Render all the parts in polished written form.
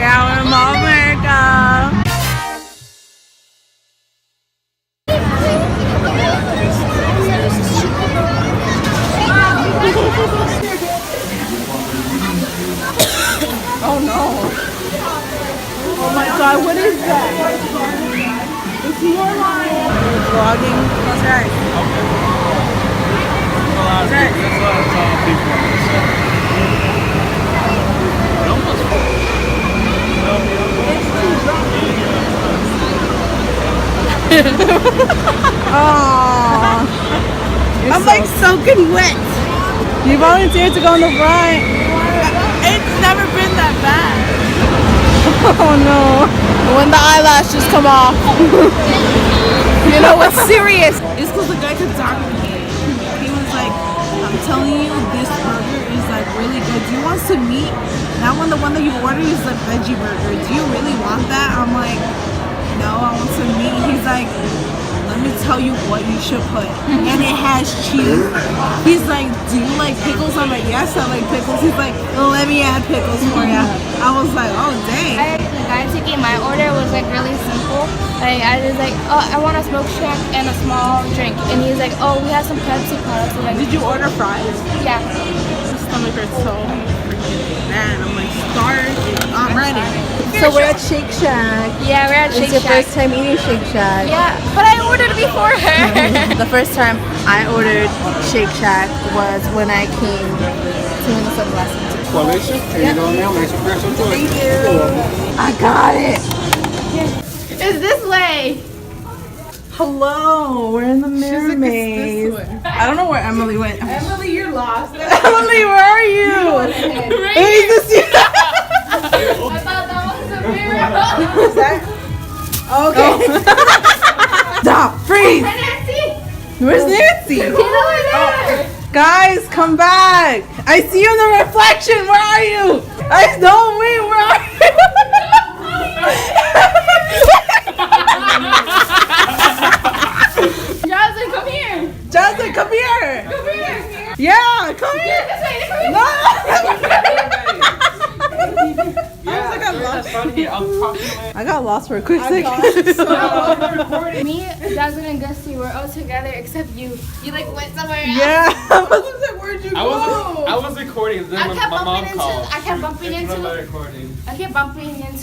Yeah, we're in Mall of America. Oh no. Oh my god, what is that? It's more like vlogging. Close your eyes. Oh, I'm so like soaking wet. You volunteered to go in the front. It's never been that bad. Oh no. When the eyelashes come off. You know what's serious? It's because the guy could talk to me. He was like, I'm telling you, this burger is like really good. Do you want some meat? That one, the one that you ordered is a veggie burger. Do you really want that? I'm like, no, I want some meat. He's like, let me tell you what you should put. And it has cheese. He's like, do you like pickles? I'm like, yes, I like pickles. He's like, well, let me add pickles for you. I was like, oh, dang. The guy taking my order was like really simple. Like, I was like, oh, I want a smoke shack and a small drink. And he's like, oh, we have some Pepsi products. Like, did you order fries? Yeah. My stomach hurts so freaking bad. I'm like, I'm ready. So we're at Shake Shack. Yeah, we're at Shake Shack. It's your first time eating Shake Shack. Yeah, but I ordered before her. The first time I ordered Shake Shack was when I came to Minnesota last winter. Alicia, here you go now. Make your first choice. Thank you. I got it. It's this way. Hello, we're in the mirror maze. I don't know where Emily went. Emily, you're lost. Emily, where are you? Right Is this you? I thought that was a mirror. Is that? Okay. Stop. Freeze. Nancy. Where's Nancy? She's over there. Guys, come back. I see you in the reflection. Where are you? I know me. Where are you? Johnson, come here. Johnson, come here. Come here. Yeah, come here. This way, this way. No. I got lost for a quick second. Me, Jasmine, and Gusty were all together except you. You like went somewhere else. Yeah. I was like, where'd you go? I was recording. Then my mom called. I kept bumping into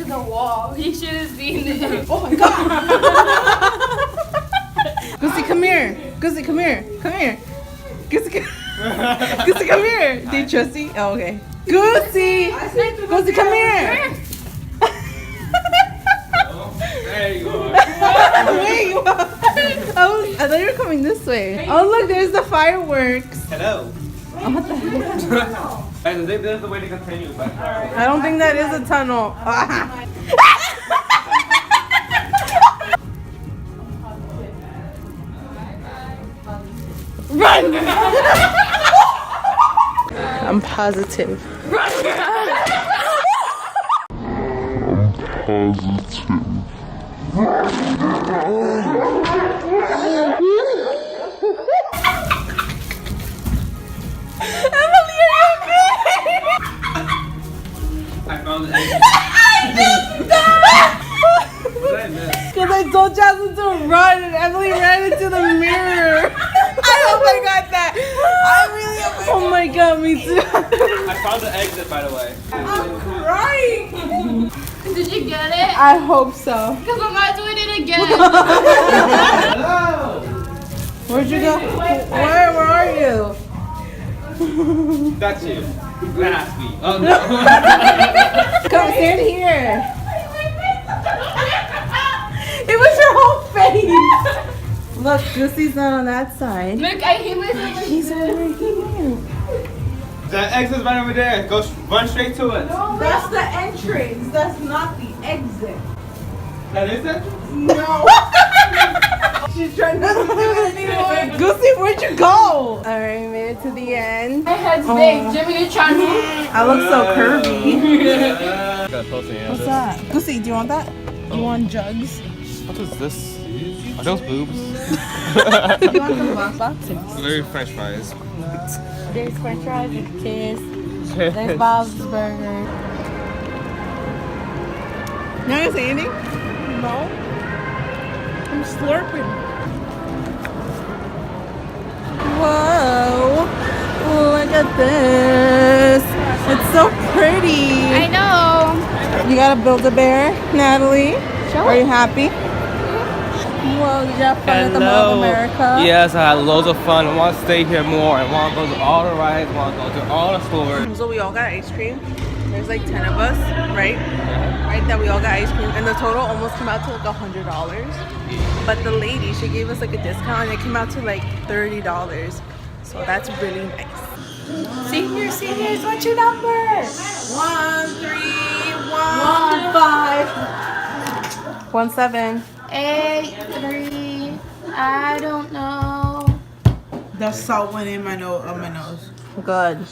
the wall. You should have seen it. Oh my god. Goosey, come here. Goosey, come here. Come here. Goosey, Goosey, come here. Do you trust me? Oh, okay. Goosey. Goosey, come here. There you go. Wait, I thought you were coming this way. Oh, look, there's the fireworks. Hello. Oh, what the heck? And there's the way to continue. But I don't think that is a tunnel. Run! I'm positive. Emily, are you okay? I found the egg. What did I miss? Because I told Jasmine to run and Emily ran into the mirror. I hope I got that. I really hope I got Oh my god, me too. I found the exit, by the way. I'm crying. Did you get it? I hope so. Because I'm not doing it again. Hello. Where'd you go? Where are you? That's you. That's me. Oh no. Come stand here. It was your whole face. Look, Goosey's not on that side. Look, he was He's over here. The exit's right over there. Go run straight to it. That's the entrance. That's not the exit. That is it? No. She's trying not to do it anymore. Goosey, where'd you go? Alright, we made it to the end. My head's big. Jimmy, you trying to move? I look so curvy. What's that? Goosey, do you want that? Do you want jugs? What is this? Are those boobs? Do you want some boxes? Very French fries. There's french fries, there's Kiss, there's Bob's Burger. You're not gonna say anything? No. I'm slurping. Whoa. Look at this. It's so pretty. I know. You gotta build a bear, Natalie. Sure. Are you happy? Whoa, did you have fun at the Mall of America? Yes, I had loads of fun. I want to stay here more. I want to go to all the rides. I want to go to all the stores. So we all got ice cream. There's like 10 of us, right? Right, that we all got ice cream. And the total almost came out to like $100. But the lady, she gave us like a discount and it came out to like $30. So that's really nice. Seniors, what's your number? 1, 3, 1, 5, 1, 7. 8, 3. I don't know. The salt went in my nose. Good.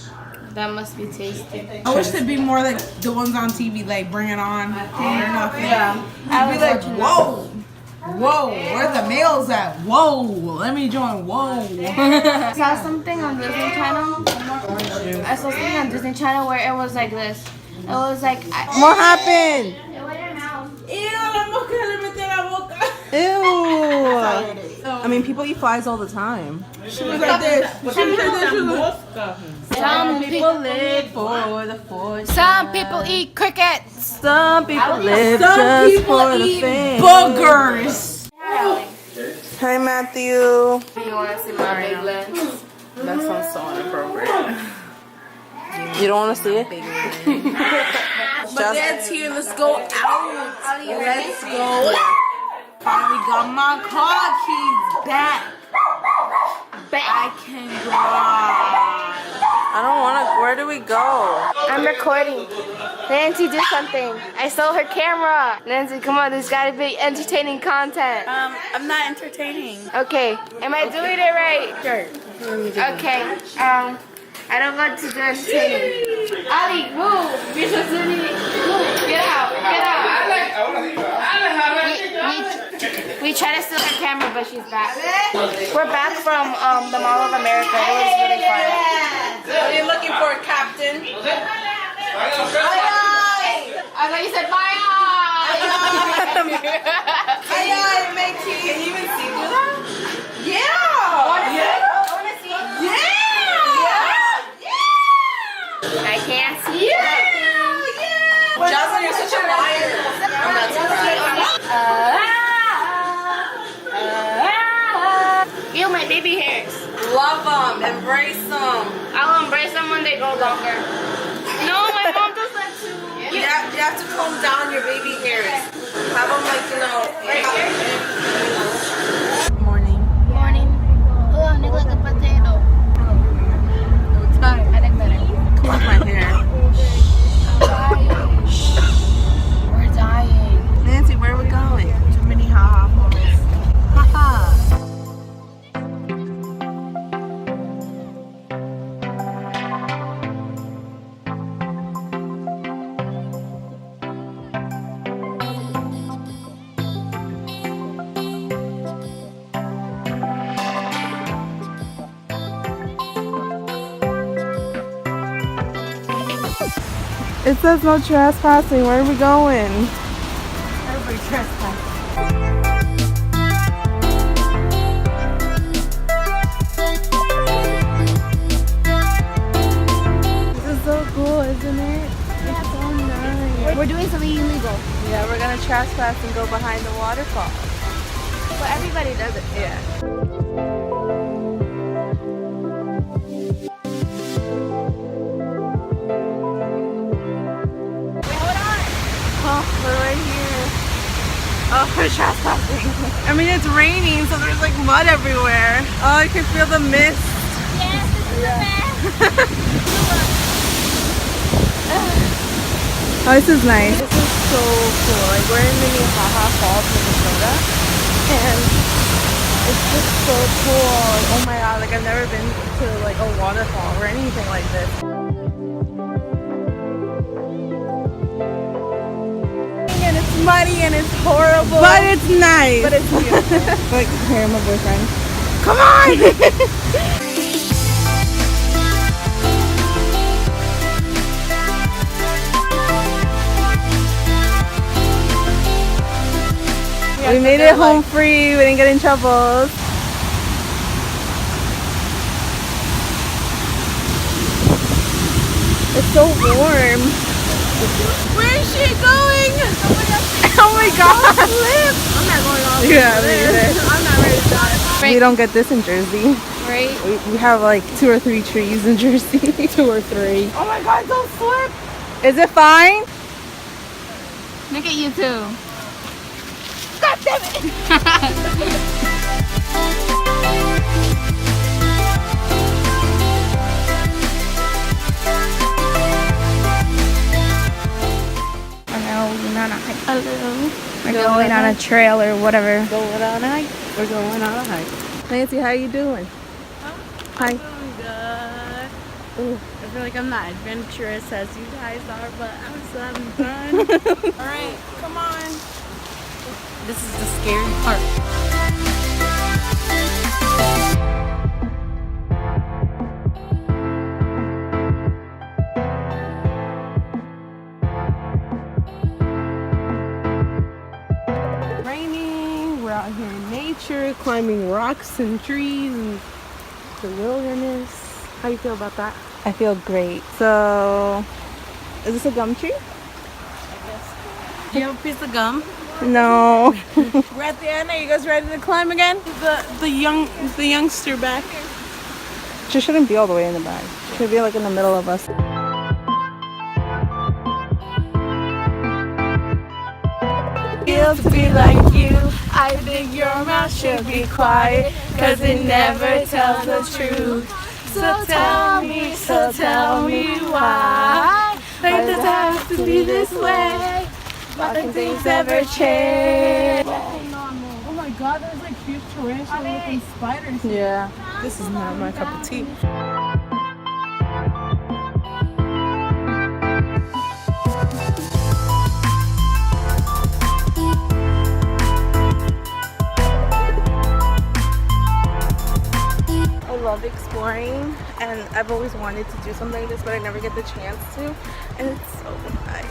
That must be tasty. I wish there'd be more like the ones on TV, like Bring It On or nothing. Yeah. I'd be like, whoa, where the males at? Whoa, let me join. Whoa. I saw something on Disney Channel. Where it was like this. It was like. What happened? Ew. I mean, people eat flies all the time. She was like this. Some people live for the fortune. Some people eat crickets. Some people live Some just people for the eat fame. boogers. Hi, Matthew. You want to see my big lens? That sounds so inappropriate. You don't want to see it? But that's here. Let's go out. Let's go. Finally got my car keys back. I can drive. I don't want to. Where do we go? I'm recording. Nancy, do something. I stole her camera. Nancy, come on. There's got to be entertaining content. I'm not entertaining. Okay. Am I doing it right? Sure. Okay. I don't want to do entertaining. Ali, move. You're supposed to move. Get out. Get out. We tried to steal her camera, but she's back. We're back from the Mall of America. It was really fun. What are you looking for, Captain? I thought you said bye. Hi, matey. Can you even see through that? Yeah. I can't see you. Jocelyn, you're such a liar. I'm not surprised. Feel my baby hairs. Love them. Embrace them. I'll embrace them when they grow longer. No, my mom does that too. You have to comb down your baby hairs. Have them like, Right here? Morning. Morning. Oh, I look like a potato. It's fine. I think better. Comb my hair. We're dying. Nancy, where are we going? Too many ha-ha moments. Ha-ha. It says no trespassing. Where are we going? Everybody trespass. This is so cool, isn't it? It's so nice. We're doing something illegal. Yeah, we're gonna trespass and go behind the waterfall. But everybody does it. Yeah. Oh, we're right here. Oh, we're trespassing. I mean, it's raining, so there's like mud everywhere. Oh, I can feel the mist. Yes, this is the best. Oh, this is nice. This is so cool. Like, we're in Minnehaha Falls, Minnesota, and it's just so cool. Like, oh my god, like I've never been to like a waterfall or anything like this. And it's muddy and it's horrible. But it's nice. But it's beautiful. Like, here, my boyfriend. Come on! We made it home free. We didn't get in trouble. It's so warm. Where is she going? Oh my god. I'm not going off. Yeah, me either. I'm not ready to die. We don't get this in Jersey. Right? We have like 2 or 3 trees in Jersey. 2 or 3. Oh my god, don't slip. Is it fine? Look at you too. God damn it! We're going on a trail or whatever. Going on a hike. We're going on a hike. Nancy, how you doing? Hi. I'm doing good. Ooh. I feel like I'm not adventurous as you guys are, but I'm still having fun. Alright, come on. This is the scary part. We're out here in nature, climbing rocks and trees and the wilderness. How do you feel about that? I feel great. So, is this a gum tree? Do you have a piece of gum? No. We're at the end. Are you guys ready to climb again? The youngster back. She shouldn't be all the way in the back. She should be like in the middle of us. Feel to be like you. I think your mouth should be quiet, cause it never tells the truth. So tell me why does it have to be this way? Why can things ever change? Oh my god, there's like huge tarantula looking spiders. Yeah. This is not my cup of tea. I love exploring, and I've always wanted to do something like this, but I never get the chance to, and it's so nice.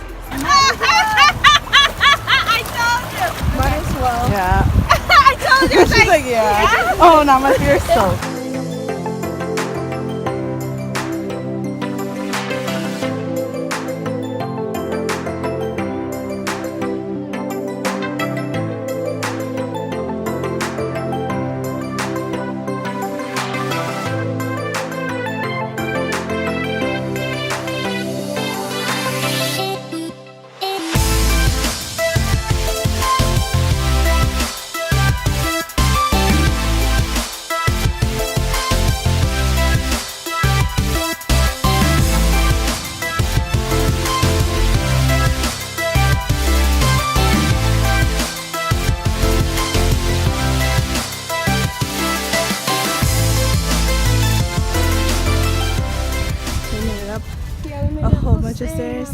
I told you! Might as well. Yeah. I told you! She's like, yeah. Oh, now my fear's so. A whole bunch of stairs.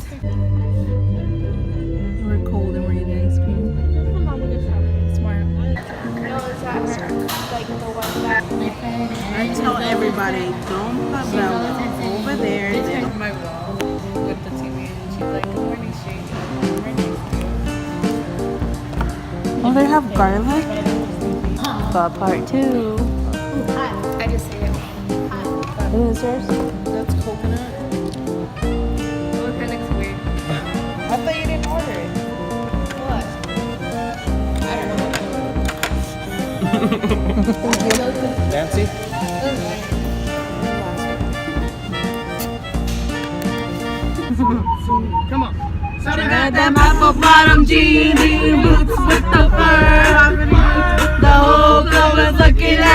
We're cold and we're eating ice cream. I tell everybody, don't put Bella over there. On my wall with the TV, and she's like, "Good morning, Shane." Oh, they have garlic? But part 2. I just see it. Is this yours? That's coconut. Oh, it kind of looks weird. I thought you didn't order it. What? I don't know. Nancy? Come on. Got them apple bottom jean boots with the fur. The whole club is looking at